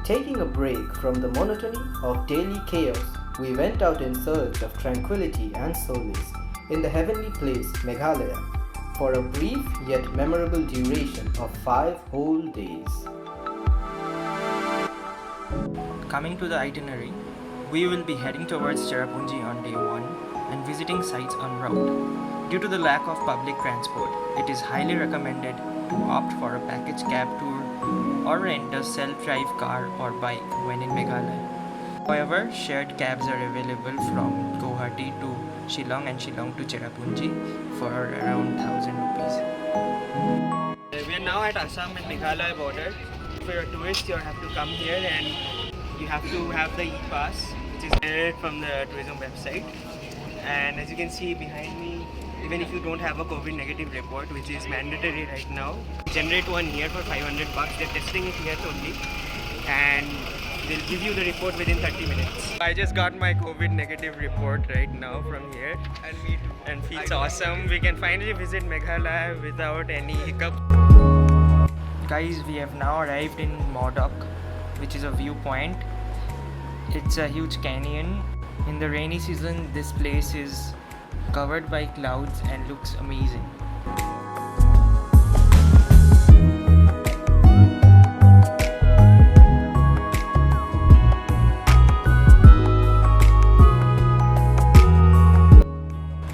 Taking a break from the monotony of daily chaos, we went out in search of tranquility and solace in the heavenly place Meghalaya for a brief yet memorable duration of 5 whole days. Coming to the itinerary, we will be heading towards Cherrapunji on day 1 and visiting sites en route. Due to the lack of public transport, it is highly recommended to opt for a package cab tour or rent a self-drive car or bike when in Meghalaya. However, shared cabs are available from Guwahati to Shillong and Shillong to Cherrapunji for around 1000 rupees. We are now at Assam and Meghalaya border. If you're a tourist, you have to come here and you have to have the e-pass, which is generated from the tourism website. And as you can see behind me, even if you don't have a COVID negative report, which is mandatory right now, generate one here for 500 bucks. They're testing it here only, and they'll give you the report within 30 minutes. I just got my COVID negative report right now from here, and me too. And feels awesome. We can finally visit Meghalaya without any hiccup. Guys, we have now arrived in Mawsmai, which is a viewpoint. It's a huge canyon. In the rainy season, this place is covered by clouds and looks amazing.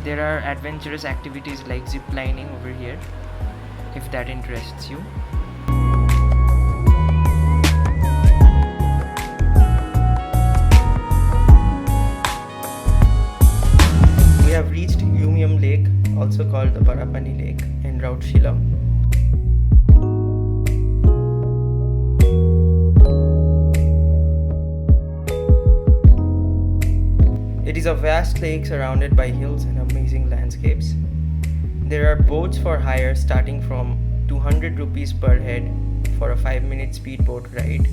There are adventurous activities like zip lining over here, if that interests you. We have reached Umium Lake, also called the Parapani Lake, en route Shillong. It is a vast lake surrounded by hills and amazing landscapes. There are boats for hire starting from 200 rupees per head for a 5-minute speedboat ride.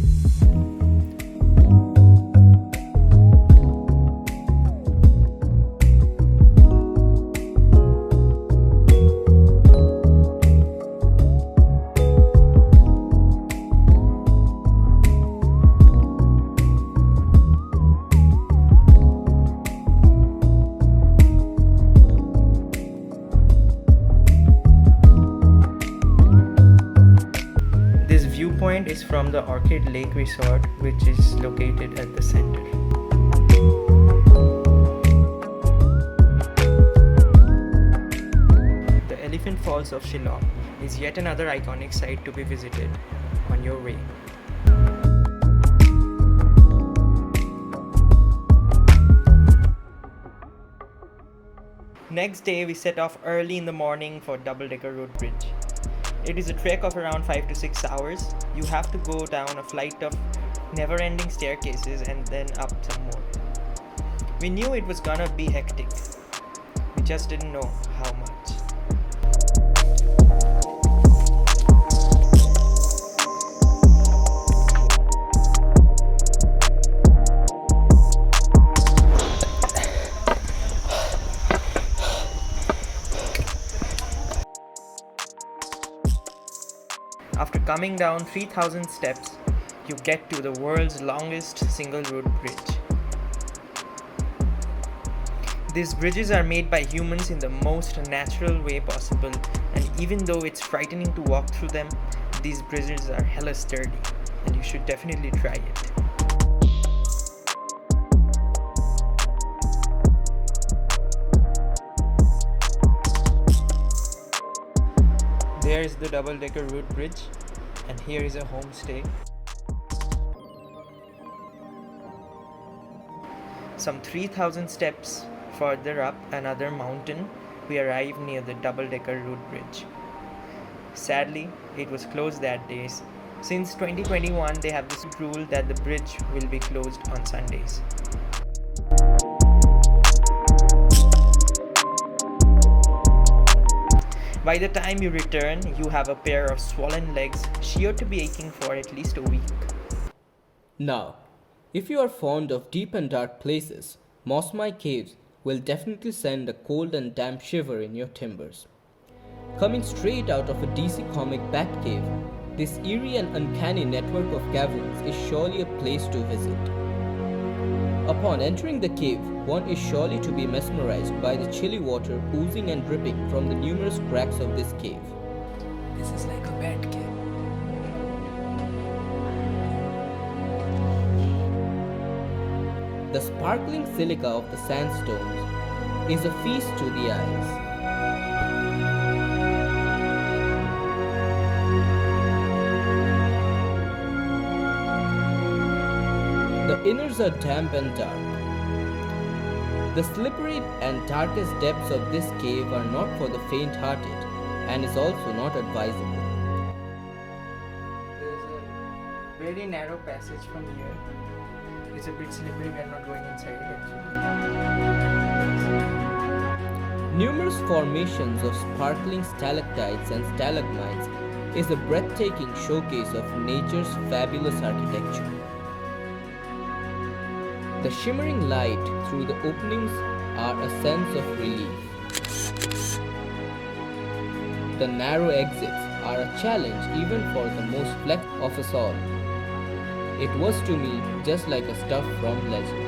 Point is from the Orchid Lake Resort, which is located at the center. The Elephant Falls of Shillong is yet another iconic site to be visited on your way. Next day, we set off early in the morning for Doubledecker road bridge. It is a trek of around 5 to 6 hours. You have to go down a flight of never-ending staircases and then up some more. We knew it was gonna be hectic. We just didn't know how much. After coming down 3000 steps, you get to the world's longest single road bridge. These bridges are made by humans in the most natural way possible, and even though it's frightening to walk through them, these bridges are hella sturdy, and you should definitely try it. There is the Doubledecker road bridge, and here is a homestay. Some 3000 steps further up another mountain, we arrive near the Doubledecker road bridge. Sadly, it was closed that day. Since 2021, they have this rule that the bridge will be closed on Sundays. By the time you return, you have a pair of swollen legs sure to be aching for at least a week. Now, if you are fond of deep and dark places, Mawsmai Caves will definitely send a cold and damp shiver in your timbers. Coming straight out of a DC comic Batcave, This eerie and uncanny network of caverns is surely a place to visit. Upon entering the cave, one is surely to be mesmerized by the chilly water oozing and dripping from the numerous cracks of this cave. This is like a bat cave. The sparkling silica of the sandstones is a feast to the eyes. The inners are damp and dark. The slippery and darkest depths of this cave are not for the faint-hearted and is also not advisable. There's a very narrow passage from here. It's a bit slippery, we're not going inside it actually. Numerous formations of sparkling stalactites and stalagmites is a breathtaking showcase of nature's fabulous architecture. The shimmering light through the openings are a sense of relief. The narrow exits are a challenge even for the most flex of us all. It was to me just like a stuff from legend.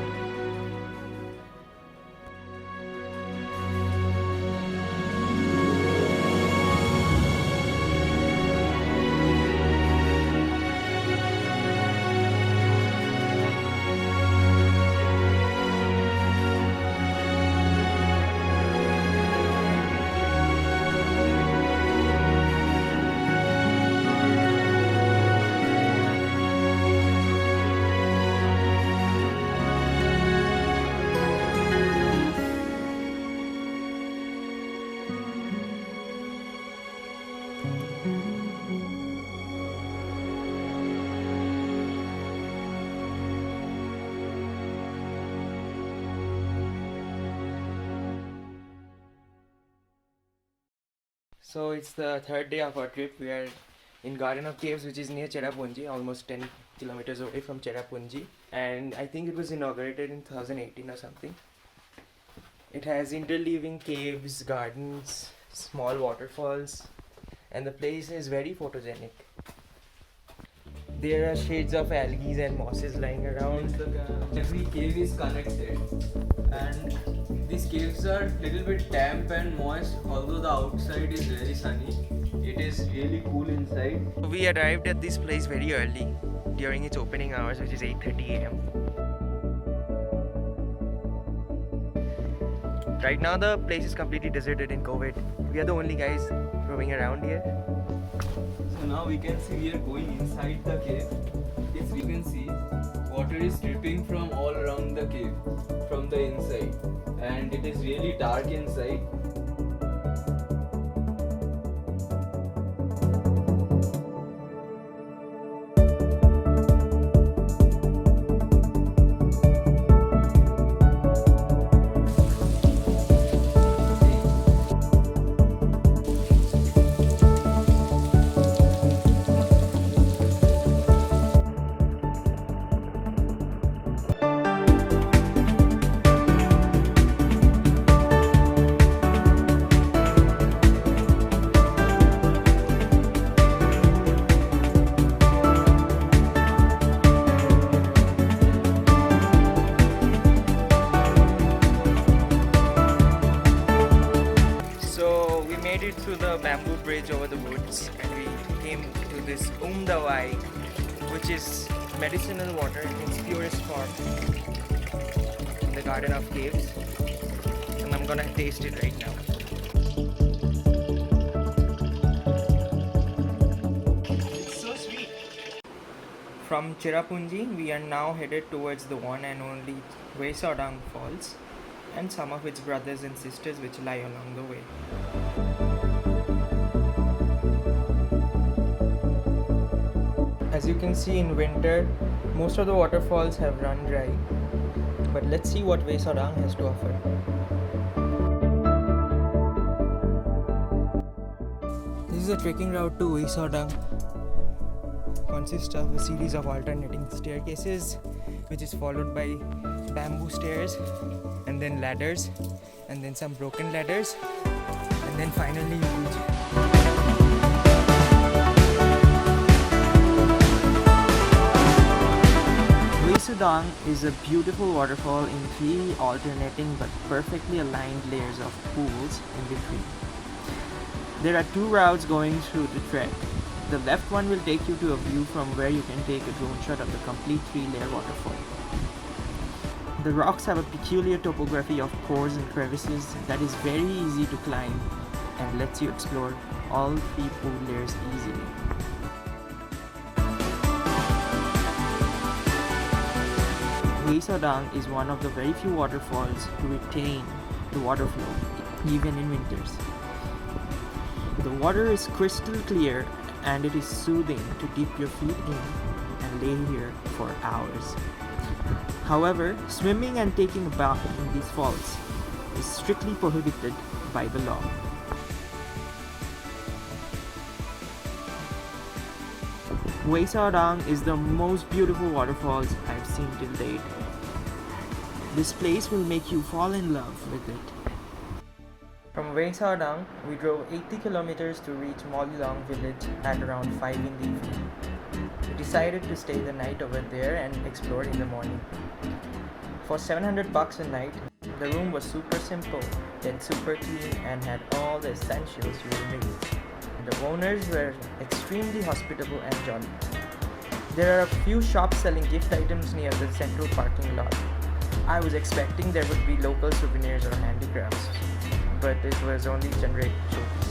So it's the third day of our trip. We are in Garden of Caves, which is near Cherrapunji, almost 10 kilometers away from Cherrapunji. And I think it was inaugurated in 2018 or something. It has interleaving caves, gardens, small waterfalls, and the place is very photogenic. There are shades of algae and mosses lying around. Every cave is connected, and these caves are little bit damp and moist, although the outside is very sunny. It is really cool inside. We arrived at this place very early during its opening hours, which is 8:30 a.m. Right now the place is completely deserted in COVID. We are the only guys roaming around here. So now we can see we are going inside the cave. As you can see, water is dripping from all around the cave, from the inside, and it is really dark inside. Through the bamboo bridge over the woods, and we came to this Dawki, which is medicinal water in its purest form in the Garden of Caves, and I'm gonna taste it right now. It's so sweet. From Cherrapunji, we are now headed towards the one and only WeiSawdong Falls and some of its brothers and sisters which lie along the way. As you can see, in winter, most of the waterfalls have run dry, but let's see what WeiSawdong has to offer. This is a trekking route to WeiSawdong. Consists of a series of alternating staircases, which is followed by bamboo stairs, and then ladders, and then some broken ladders, and then finally you reach. WeiSawdong is a beautiful waterfall in three alternating but perfectly aligned layers of pools in between. There are two routes going through the trek. The left one will take you to a view from where you can take a drone shot of the complete three-layer waterfall. The rocks have a peculiar topography of pores and crevices that is very easy to climb and lets you explore all three pool layers easily. WeiSawdong is one of the very few waterfalls to retain the water flow, even in winters. The water is crystal clear and it is soothing to dip your feet in and lay here for hours. However, swimming and taking a bath in these falls is strictly prohibited by the law. WeiSawdong is the most beautiful waterfalls I've seen till date. This place will make you fall in love with it. From WeiSawdong, we drove 80 kilometers to reach Mawlylong village at around 5 in the evening. We decided to stay the night over there and explore in the morning. For $700 a night, the room was super simple, yet super clean and had all the essentials you will need. The owners were extremely hospitable and jolly. There are a few shops selling gift items near the central parking lot. I was expecting there would be local souvenirs or handicrafts, but it was only generic showpieces.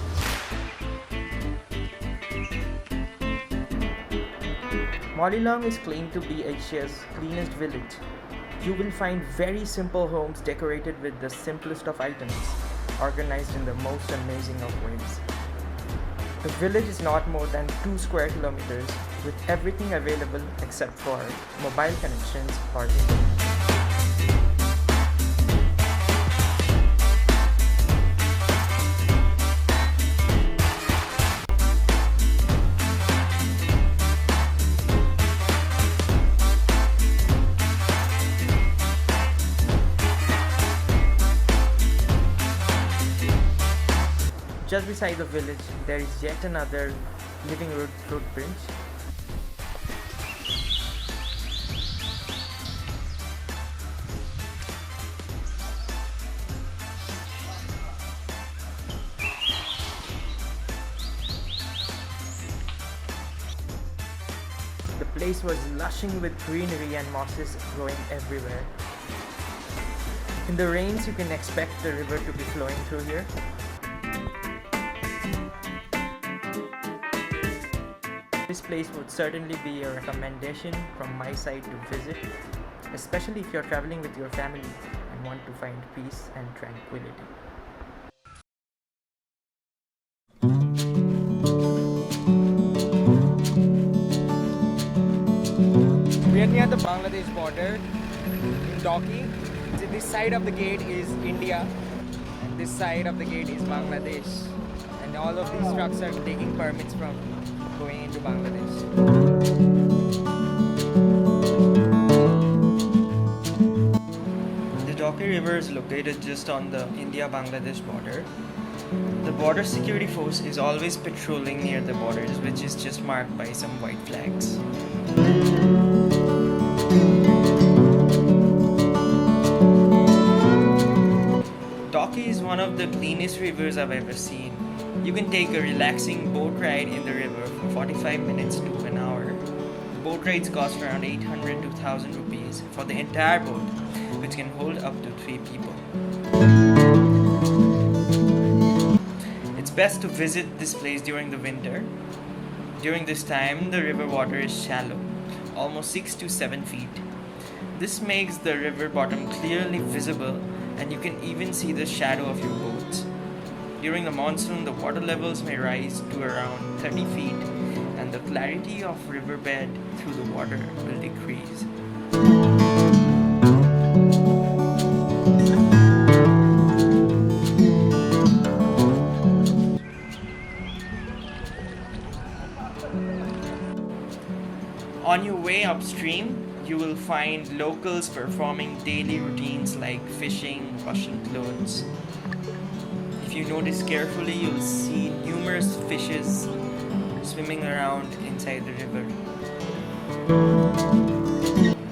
Mawlylong is claimed to be Asia's cleanest village. You will find very simple homes decorated with the simplest of items, organized in the most amazing of ways. The village is not more than 2 square kilometers, with everything available except for mobile connections or internet. Just beside the village, there is yet another living root footbridge. The place was lushing with greenery and mosses growing everywhere. In the rains, you can expect the river to be flowing through here. This place would certainly be a recommendation from my side to visit, especially if you're traveling with your family and want to find peace and tranquility. We are near the Bangladesh border in Dawki. This side of the gate is India and this side of the gate is Bangladesh, and all of these trucks are taking permits from going into Bangladesh. The Dawki River is located just on the India-Bangladesh border. The border security force is always patrolling near the borders, which is just marked by some white flags. Dawki is one of the cleanest rivers I've ever seen. You can take a relaxing boat ride in the river for 45 minutes to an hour. Boat rides cost around 800 to 1000 rupees for the entire boat, which can hold up to 3 people. It's best to visit this place during the winter. During this time, the river water is shallow, almost 6 to 7 feet. This makes the river bottom clearly visible, and you can even see the shadow of your boats. During the monsoon, the water levels may rise to around 30 feet, and the clarity of riverbed through the water will decrease. On your way upstream, you will find locals performing daily routines like fishing, washing clothes. If you notice carefully, you'll see numerous fishes swimming around inside the river.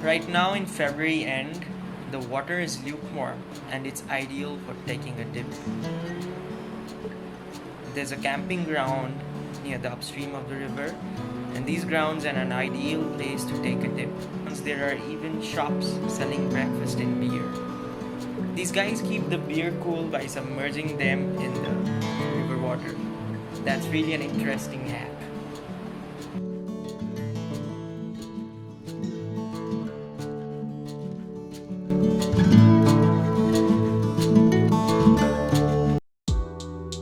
Right now in February end, the water is lukewarm and it's ideal for taking a dip. There's a camping ground near the upstream of the river, and these grounds are an ideal place to take a dip. There are even shops selling breakfast and beer. These guys keep the beer cool by submerging them in the river water. That's really an interesting hack.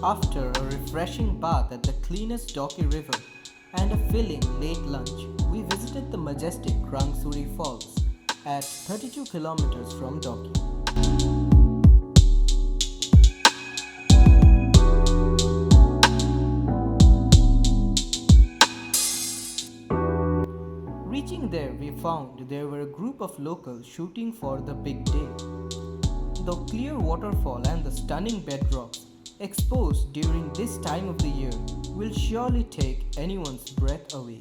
After a refreshing bath at the cleanest Dawki river and a filling late lunch, we visited the majestic KrangSuri Falls at 32 kilometers from Dawki. Reaching there, we found there were a group of locals shooting for the big day. The clear waterfall and the stunning bedrocks exposed during this time of the year will surely take anyone's breath away.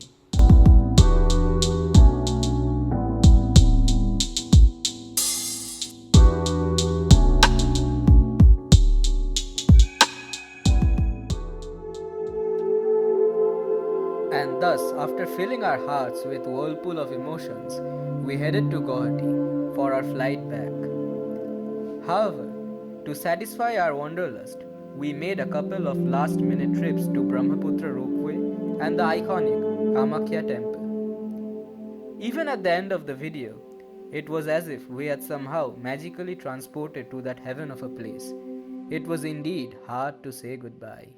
And thus, after filling our hearts with whirlpool of emotions, we headed to Guwahati for our flight back. However, to satisfy our wanderlust, we made a couple of last-minute trips to Brahmaputra Ropeway and the iconic Kamakhya temple. Even at the end of the video, it was as if we had somehow magically transported to that heaven of a place. It was indeed hard to say goodbye.